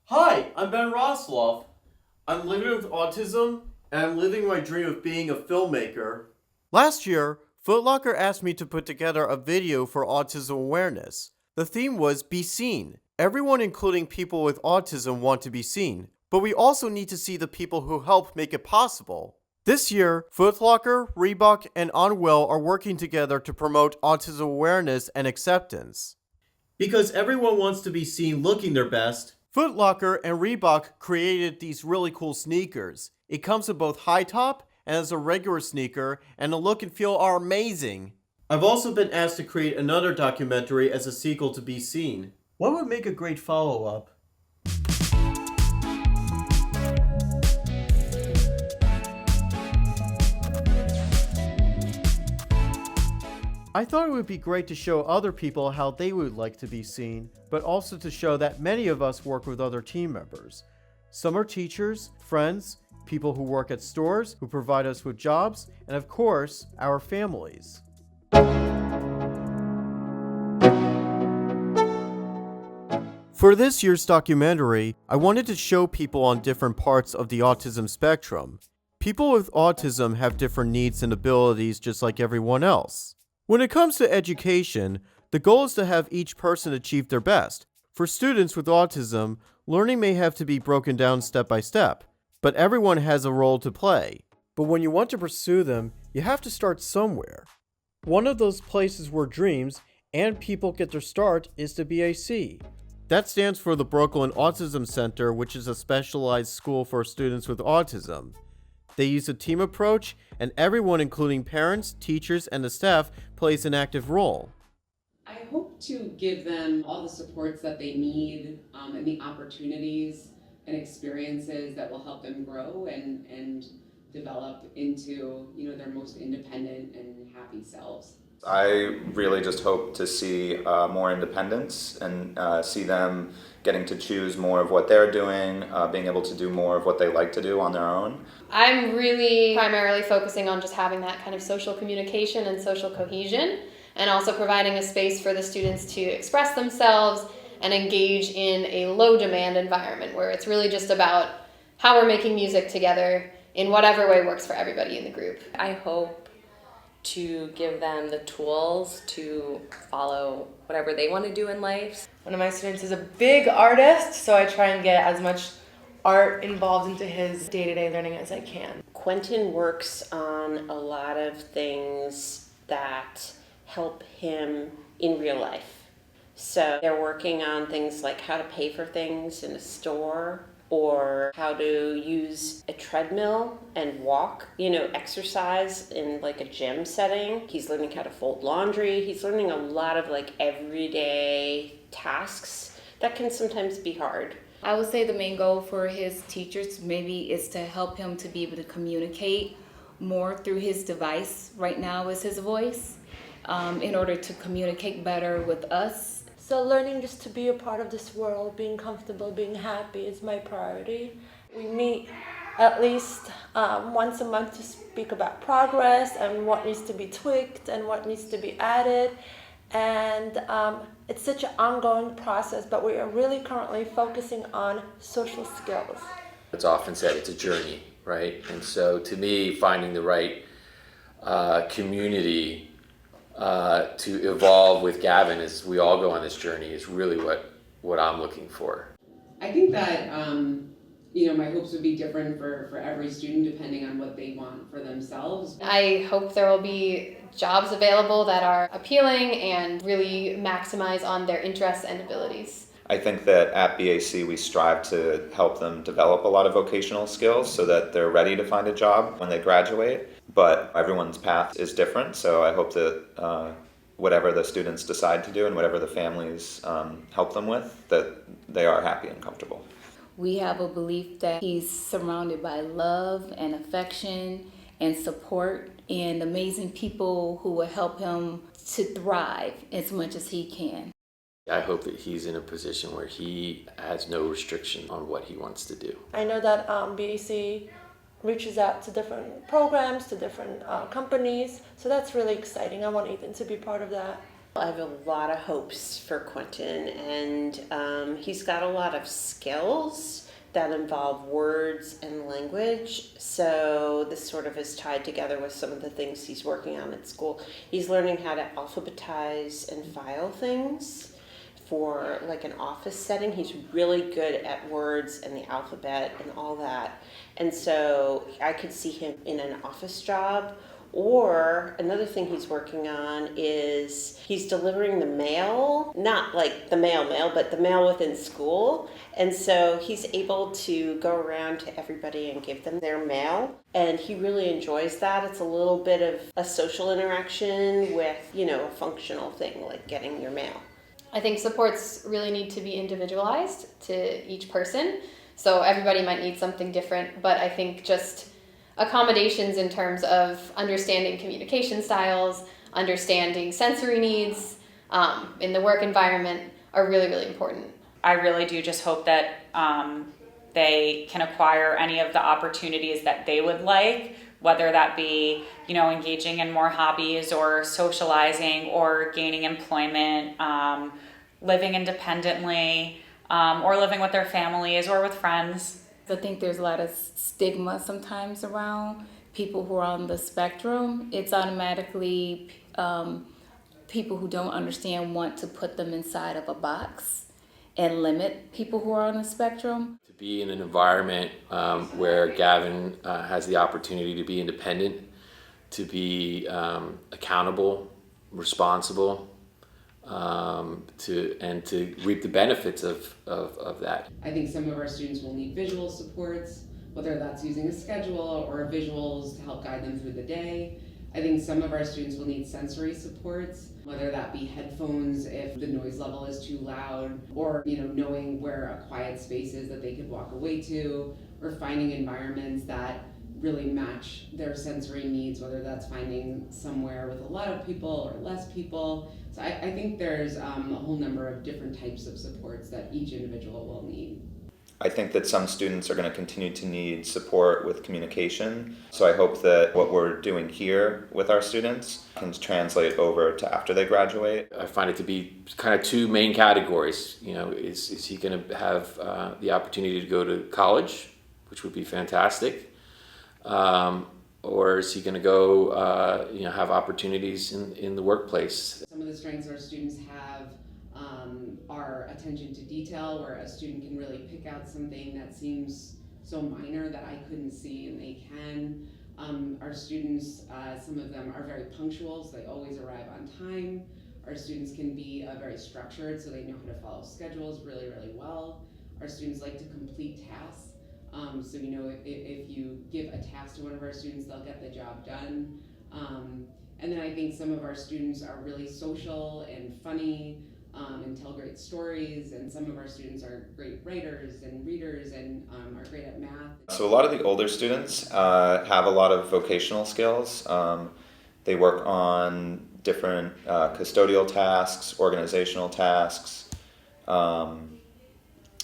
Hi, I'm Ben Rosloff. I'm living with autism, and I'm living my dream of being a filmmaker. Last year, Foot Locker asked me to put together a video for autism awareness. The theme was Be Seen. Everyone, including people with autism, want to be seen, but we also need to see the people who help make it possible. This year, Foot Locker, Reebok, and Unwell are working together to promote autism awareness and acceptance. Because everyone wants to be seen looking their best, Foot Locker and Reebok created these really cool sneakers. It comes with both high top and as a regular sneaker, and the look and feel are amazing. I've also been asked to create another documentary as a sequel to Be Seen. What would make a great follow-up? I thought it would be great to show other people how they would like to be seen, but also to show that many of us work with other team members. Some are teachers, friends, people who work at stores, who provide us with jobs, and of course, our families. For this year's documentary, I wanted to show people on different parts of the autism spectrum. People with autism have different needs and abilities just like everyone else. When it comes to education, the goal is to have each person achieve their best. For students with autism, learning may have to be broken down step by step, but everyone has a role to play. But when you want to pursue them, you have to start somewhere. One of those places where dreams and people get their start is the BAC. That stands for the Brooklyn Autism Center, which is a specialized school for students with autism. They use a team approach, and everyone, including parents, teachers, and the staff, plays an active role. I hope to give them all the supports that they need and the opportunities and experiences that will help them grow and develop into their most independent and happy selves. I really just hope to see more independence and see them getting to choose more of what they're doing, being able to do more of what they like to do on their own. I'm really primarily focusing on just having that kind of social communication and social cohesion, and also providing a space for the students to express themselves and engage in a low demand environment where it's really just about how we're making music together in whatever way works for everybody in the group. I hope to give them the tools to follow whatever they want to do in life. One of my students is a big artist, so I try and get as much art involved into his day-to-day learning as I can. Quentin works on a lot of things that help him in real life. So they're working on things like how to pay for things in a store, or how to use a treadmill and walk, exercise in like a gym setting. He's learning how to fold laundry. He's learning a lot of like everyday tasks that can sometimes be hard. I would say the main goal for his teachers maybe is to help him to be able to communicate more through his device. Right now is his voice, in order to communicate better with us. So learning just to be a part of this world, being comfortable, being happy is my priority. We meet at least once a month to speak about progress and what needs to be tweaked and what needs to be added. And it's such an ongoing process, but we are really currently focusing on social skills. It's often said it's a journey, right? And so to me, finding the right community to evolve with Gavin as we all go on this journey is really what I'm looking for. I think that my hopes would be different for every student depending on what they want for themselves. I hope there will be jobs available that are appealing and really maximize on their interests and abilities. I think that at BAC we strive to help them develop a lot of vocational skills so that they're ready to find a job when they graduate. But everyone's path is different, so I hope that whatever the students decide to do and whatever the families help them with, that they are happy and comfortable. We have a belief that he's surrounded by love and affection and support and amazing people who will help him to thrive as much as he can. I hope that he's in a position where he has no restriction on what he wants to do. I know that BAC reaches out to different programs, to different companies, so that's really exciting. I want Ethan to be part of that. I have a lot of hopes for Quentin, and he's got a lot of skills that involve words and language. So this sort of is tied together with some of the things he's working on at school. He's learning how to alphabetize and file things for like an office setting. He's really good at words and the alphabet and all that. And so I could see him in an office job. Or another thing he's working on is he's delivering the mail, not like the mail, but the mail within school. And so he's able to go around to everybody and give them their mail. And he really enjoys that. It's a little bit of a social interaction with, a functional thing like getting your mail. I think supports really need to be individualized to each person. So everybody might need something different, but I think just accommodations in terms of understanding communication styles, understanding sensory needs in the work environment are really, really important. I really do just hope that they can acquire any of the opportunities that they would like, whether that be, engaging in more hobbies or socializing or gaining employment, living independently, or living with their families or with friends. I think there's a lot of stigma sometimes around people who are on the spectrum. It's automatically people who don't understand want to put them inside of a box and limit people who are on the spectrum. To be in an environment where Gavin has the opportunity to be independent, to be accountable, responsible, to reap the benefits of that. I think some of our students will need visual supports, whether that's using a schedule or visuals to help guide them through the day. I think some of our students will need sensory supports, whether that be headphones if the noise level is too loud, or knowing where a quiet space is that they could walk away to, or finding environments that really match their sensory needs, whether that's finding somewhere with a lot of people or less people. So I think there's a whole number of different types of supports that each individual will need. I think that some students are going to continue to need support with communication. So I hope that what we're doing here with our students can translate over to after they graduate. I find it to be kind of two main categories. Is he going to have the opportunity to go to college, which would be fantastic, or is he going to go, have opportunities in the workplace? Some of the strengths our students have are attention to detail, where a student can really pick out something that seems so minor that I couldn't see, and they can. Our students, some of them are very punctual, so they always arrive on time. Our students can be very structured, so they know how to follow schedules really, really well. Our students like to complete tasks. So if you give a task to one of our students, they'll get the job done. And then I think some of our students are really social and funny and tell great stories, and some of our students are great writers and readers and are great at math. So a lot of the older students have a lot of vocational skills. They work on different custodial tasks, organizational tasks,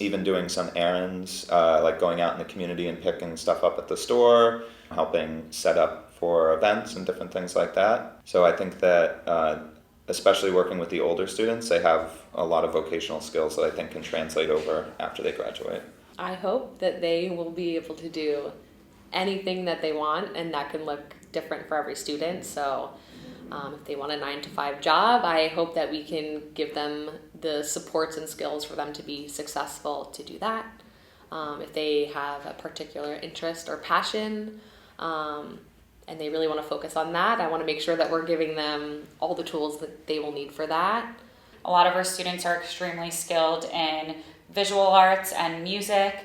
even doing some errands, like going out in the community and picking stuff up at the store, helping set up for events and different things like that. So I think that especially working with the older students, they have a lot of vocational skills that I think can translate over after they graduate. I hope that they will be able to do anything that they want, and that can look different for every student. So if they want a 9-to-5 job, I hope that we can give them the supports and skills for them to be successful to do that. If they have a particular interest or passion, and they really want to focus on that, I want to make sure that we're giving them all the tools that they will need for that. A lot of our students are extremely skilled in visual arts and music.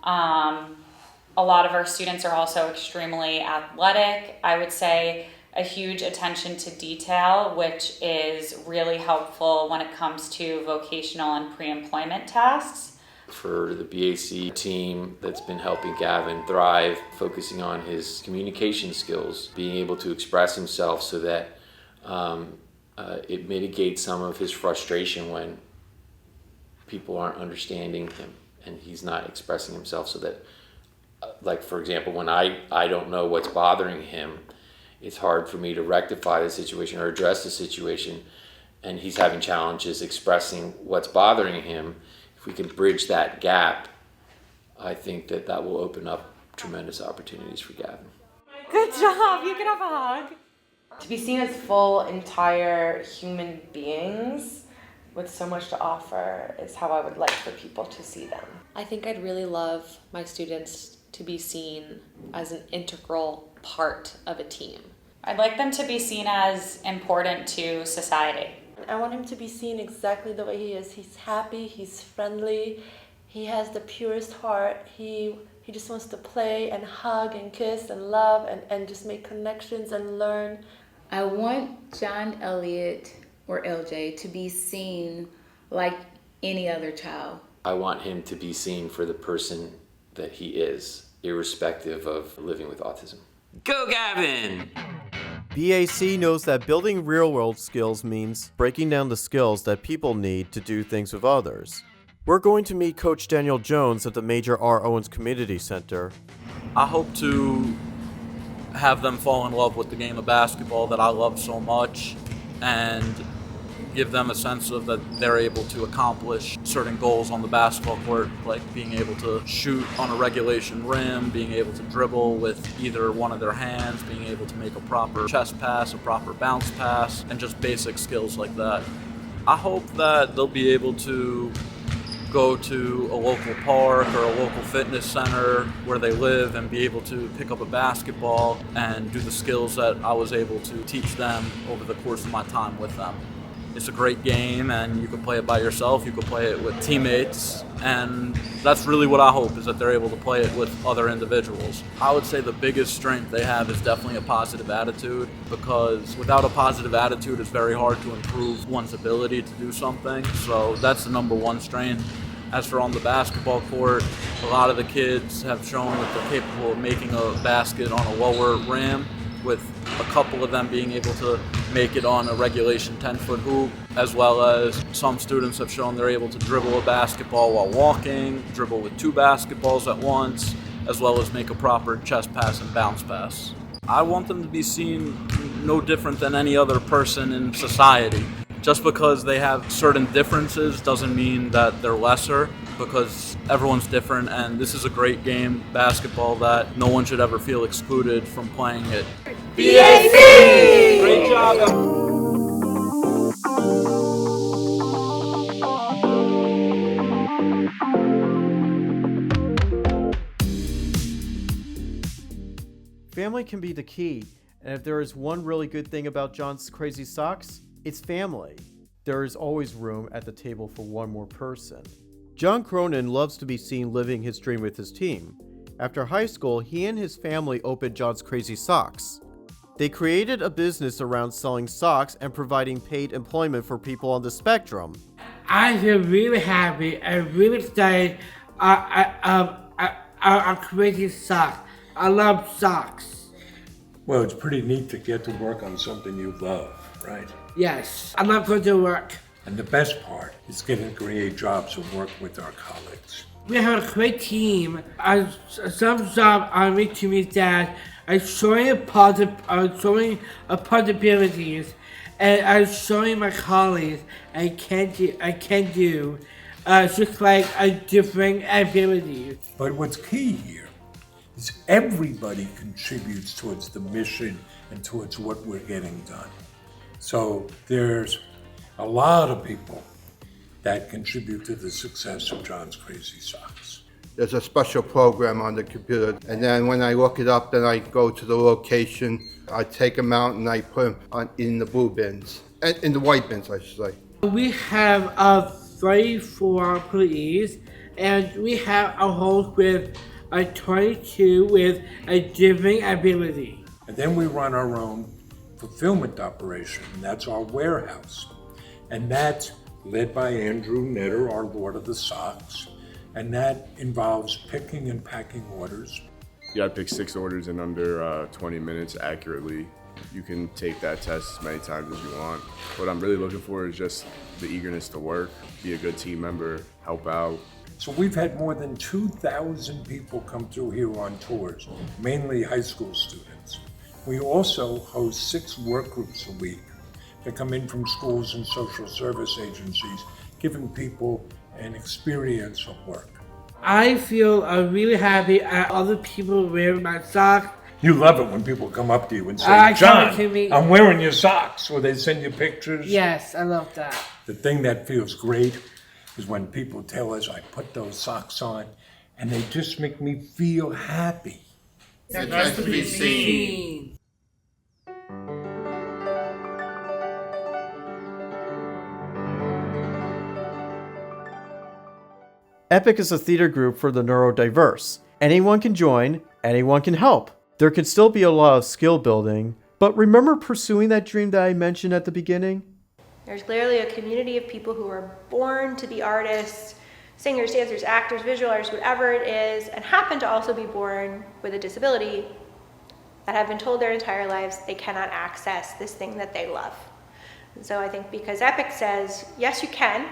A lot of our students are also extremely athletic. I would say a huge attention to detail, which is really helpful when it comes to vocational and pre-employment tasks. For the BAC team that's been helping Gavin thrive, focusing on his communication skills, being able to express himself so that it mitigates some of his frustration when people aren't understanding him and he's not expressing himself, so that, like for example, when I don't know what's bothering him, it's hard for me to rectify the situation or address the situation and he's having challenges expressing what's bothering him, if we can bridge that gap, I think that will open up tremendous opportunities for Gavin. Good job. You can have a hug. To be seen as full, entire human beings with so much to offer is how I would like for people to see them. I think I'd really love my students to be seen as an integral part of a team. I'd like them to be seen as important to society. I want him to be seen exactly the way he is. He's happy, he's friendly, he has the purest heart. He just wants to play and hug and kiss and love and just make connections and learn. I want John Elliott or LJ to be seen like any other child. I want him to be seen for the person that he is, irrespective of living with autism. Go Gavin! BAC knows that building real-world skills means breaking down the skills that people need to do things with others. We're going to meet Coach Daniel Jones at the Major R. Owens Community Center. I hope to have them fall in love with the game of basketball that I love so much and give them a sense of that they're able to accomplish certain goals on the basketball court, like being able to shoot on a regulation rim, being able to dribble with either one of their hands, being able to make a proper chest pass, a proper bounce pass, and just basic skills like that. I hope that they'll be able to go to a local park or a local fitness center where they live and be able to pick up a basketball and do the skills that I was able to teach them over the course of my time with them. It's a great game, and you can play it by yourself, you can play it with teammates, and that's really what I hope, is that they're able to play it with other individuals. I would say the biggest strength they have is definitely a positive attitude, because without a positive attitude, it's very hard to improve one's ability to do something. So that's the number one strength. As for on the basketball court, a lot of the kids have shown that they're capable of making a basket on a lower rim, with a couple of them being able to make it on a regulation 10-foot hoop, as well as some students have shown they're able to dribble a basketball while walking, dribble with two basketballs at once, as well as make a proper chest pass and bounce pass. I want them to be seen no different than any other person in society. Just because they have certain differences doesn't mean that they're lesser, because everyone's different, and this is a great game, basketball, that no one should ever feel excluded from playing it. BAC! Great job! Family can be the key, and if there is one really good thing about John's Crazy Socks, it's family. There is always room at the table for one more person. John Cronin loves to be seen living his dream with his team. After high school, he and his family opened John's Crazy Socks. They created a business around selling socks and providing paid employment for people on the spectrum. I feel really happy and really excited about Crazy Socks. I love socks. Well, it's pretty neat to get to work on something you love, right? Yes, I love going to work. And the best part is getting to create jobs and work with our colleagues. We have a great team. Some job I make to me that I'm showing possibilities, and I'm showing my colleagues I can do just like different abilities. But what's key here is everybody contributes towards the mission and towards what we're getting done. So there's a lot of people that contribute to the success of John's Crazy Socks. There's a special program on the computer, and then when I look it up, then I go to the location, I take them out and I put them in the blue bins, in the white bins, I should say. We have 34 employees, and we have a host with 22 with a different ability. And then we run our own fulfillment operation, and that's our warehouse. And that's led by Andrew Netter, our Lord of the Socks, and that involves picking and packing orders. You gotta pick 6 orders in under 20 minutes accurately. You can take that test as many times as you want. What I'm really looking for is just the eagerness to work, be a good team member, help out. So we've had more than 2,000 people come through here on tours, mainly high school students. We also host 6 work groups a week that come in from schools and social service agencies, giving people an experience of work. I feel really happy at other people wearing my socks. You love it when people come up to you and say, John, I'm wearing your socks, or they send you pictures. Yes, I love that. The thing that feels great is when people tell us, I put those socks on, and they just make me feel happy. It's nice to be seen. EPIC is a theater group for the neurodiverse. Anyone can join, anyone can help. There can still be a lot of skill building, but remember pursuing that dream that I mentioned at the beginning? There's clearly a community of people who are born to be artists, singers, dancers, actors, visual artists, whatever it is, and happen to also be born with a disability that have been told their entire lives they cannot access this thing that they love. And so I think because EPIC says, yes, you can,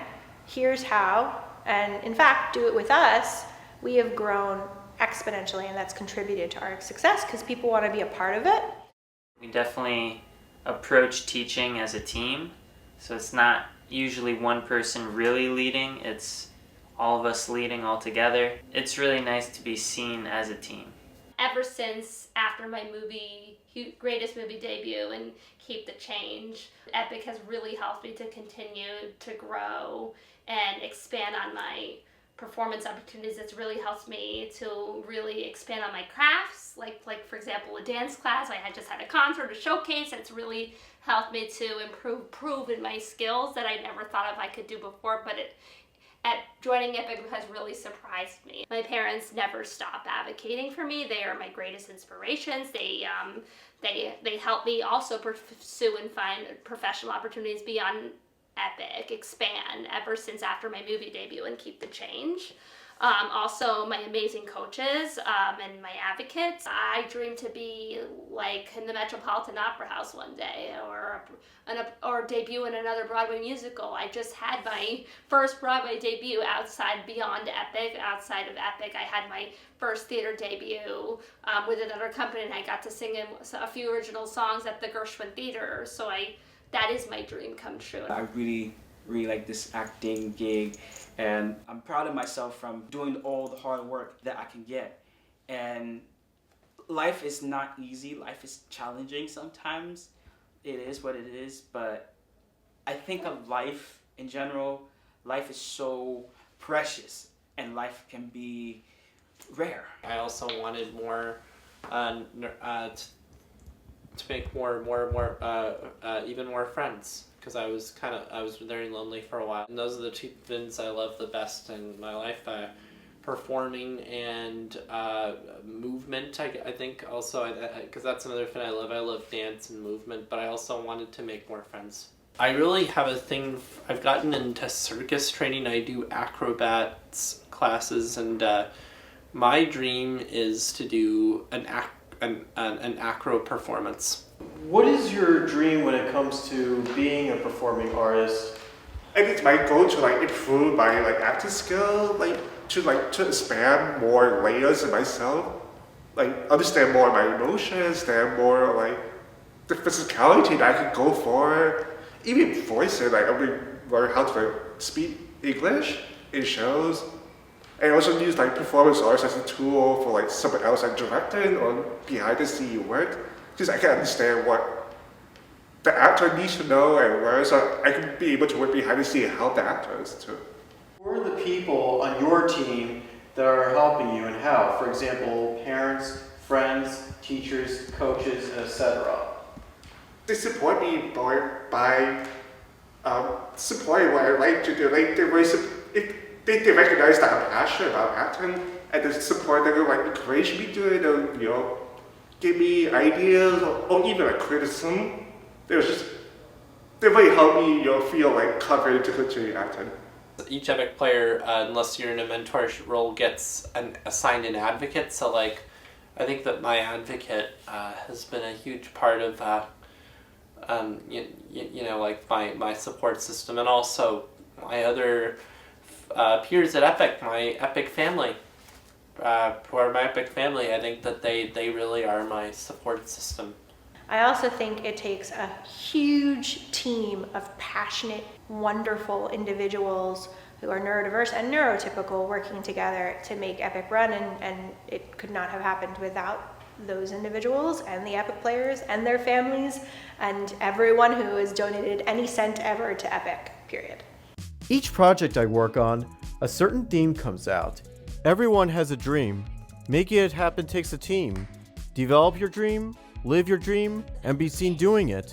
here's how, and in fact, do it with us, we have grown exponentially, and that's contributed to our success because people want to be a part of it. We definitely approach teaching as a team, so it's not usually one person really leading, it's all of us leading all together. It's really nice to be seen as a team. Ever since after my greatest movie debut and Keep the Change, EPIC has really helped me to continue to grow and expand on my performance opportunities. It's really helped me to really expand on my crafts, like for example a dance class. I had just had a concert, a showcase. It's really helped me to improve in my skills that I never thought of I could do before, but joining EPIC has really surprised me. My parents never stop advocating for me. They are my greatest inspirations. They help me also pursue and find professional opportunities beyond EPIC, expand ever since after my movie debut and Keep the Change. Also my amazing coaches and my advocates. I dream to be like in the Metropolitan Opera House one day, or debut in another Broadway musical. I just had my first Broadway debut beyond EPIC. Outside of EPIC, I had my first theater debut with another company, and I got to sing a few original songs at the Gershwin Theater. So that is my dream come true. I really like this acting gig, and I'm proud of myself from doing all the hard work that I can get. And life is not easy, life is challenging sometimes. It is what it is, but I think of life in general, life is so precious and life can be rare. I also wanted more to make even more friends, because I was very lonely for a while. And those are the two things I love the best in my life: performing and movement. I think also, because that's another thing I love. I love dance and movement, but I also wanted to make more friends. I really have a thing. I've gotten into circus training. I do acrobats classes, and my dream is to do an acro performance. What is your dream when it comes to being a performing artist? I think my goal to improve my acting skill, to expand more layers of myself, understand more of my emotions, understand more the physicality that I can go for, even voicing. I really learn how to speak English in shows. I also use performance arts as a tool for someone else directing or behind the scene work, because I can understand what the actor needs to know and where, so I can be able to work behind the scene and help the actors too. Who are the people on your team that are helping you, and how? For example, parents, friends, teachers, coaches, etc. They support me by supporting what I like to do. They recognize that I'm passionate about acting, and they support, they encourage me to do it, give me ideas or even criticism. They really help me feel confident to continue acting. Each EPIC player, unless you're in a mentorship role, gets assigned an advocate. So I think that my advocate has been a huge part of my support system, and also my other peers at EPIC, my EPIC family. Who are my EPIC family, I think that they really are my support system. I also think it takes a huge team of passionate, wonderful individuals who are neurodiverse and neurotypical working together to make Epic run, and it could not have happened without those individuals and the Epic players and their families and everyone who has donated any cent ever to Epic, period. Each project I work on, a certain theme comes out. Everyone has a dream. Making it happen takes a team. Develop your dream, live your dream, and be seen doing it.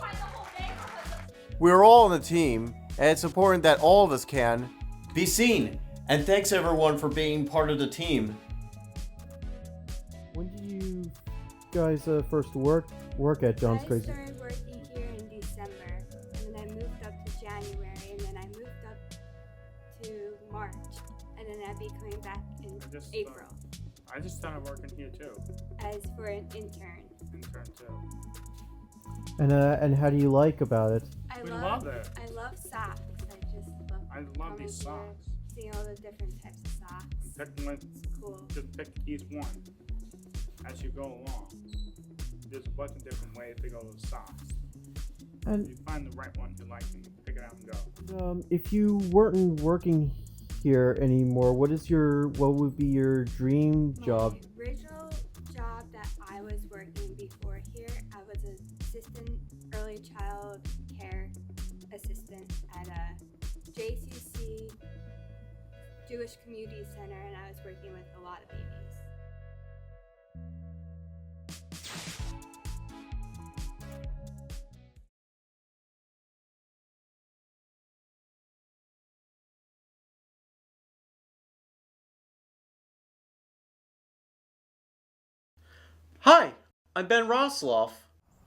We're all on a team, and it's important that all of us can be seen. And thanks everyone for being part of the team. When did you guys first work at John's Crazy? I started working here in December, and then I moved up to January, and then I moved up to March, and then I'll be coming back in April. I just started working here too. As for an intern. Intern too. And how do you like about it? I love it. I love socks. I love these socks. Seeing all the different types of socks. Pick one. Cool. Just pick each one as you go along. There's a bunch of different ways to go with socks. And you find the right one you like and you pick it out and go. If you weren't working here anymore, what would be your dream job? My original job that I was working before here, I was an assistant early child care assistant at a JCC Jewish Community Center, and I was working with a lot of babies. Hi, I'm Ben Rosloff.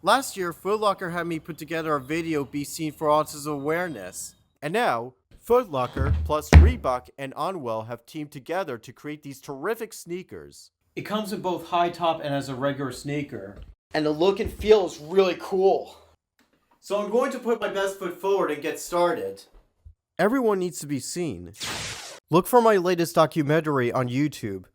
Last year, Foot Locker had me put together a video Be Seen for Autism Awareness. And now, Foot Locker plus Reebok and Onwell have teamed together to create these terrific sneakers. It comes in both high top and as a regular sneaker. And the look and feel is really cool. So I'm going to put my best foot forward and get started. Everyone needs to be seen. Look for my latest documentary on YouTube.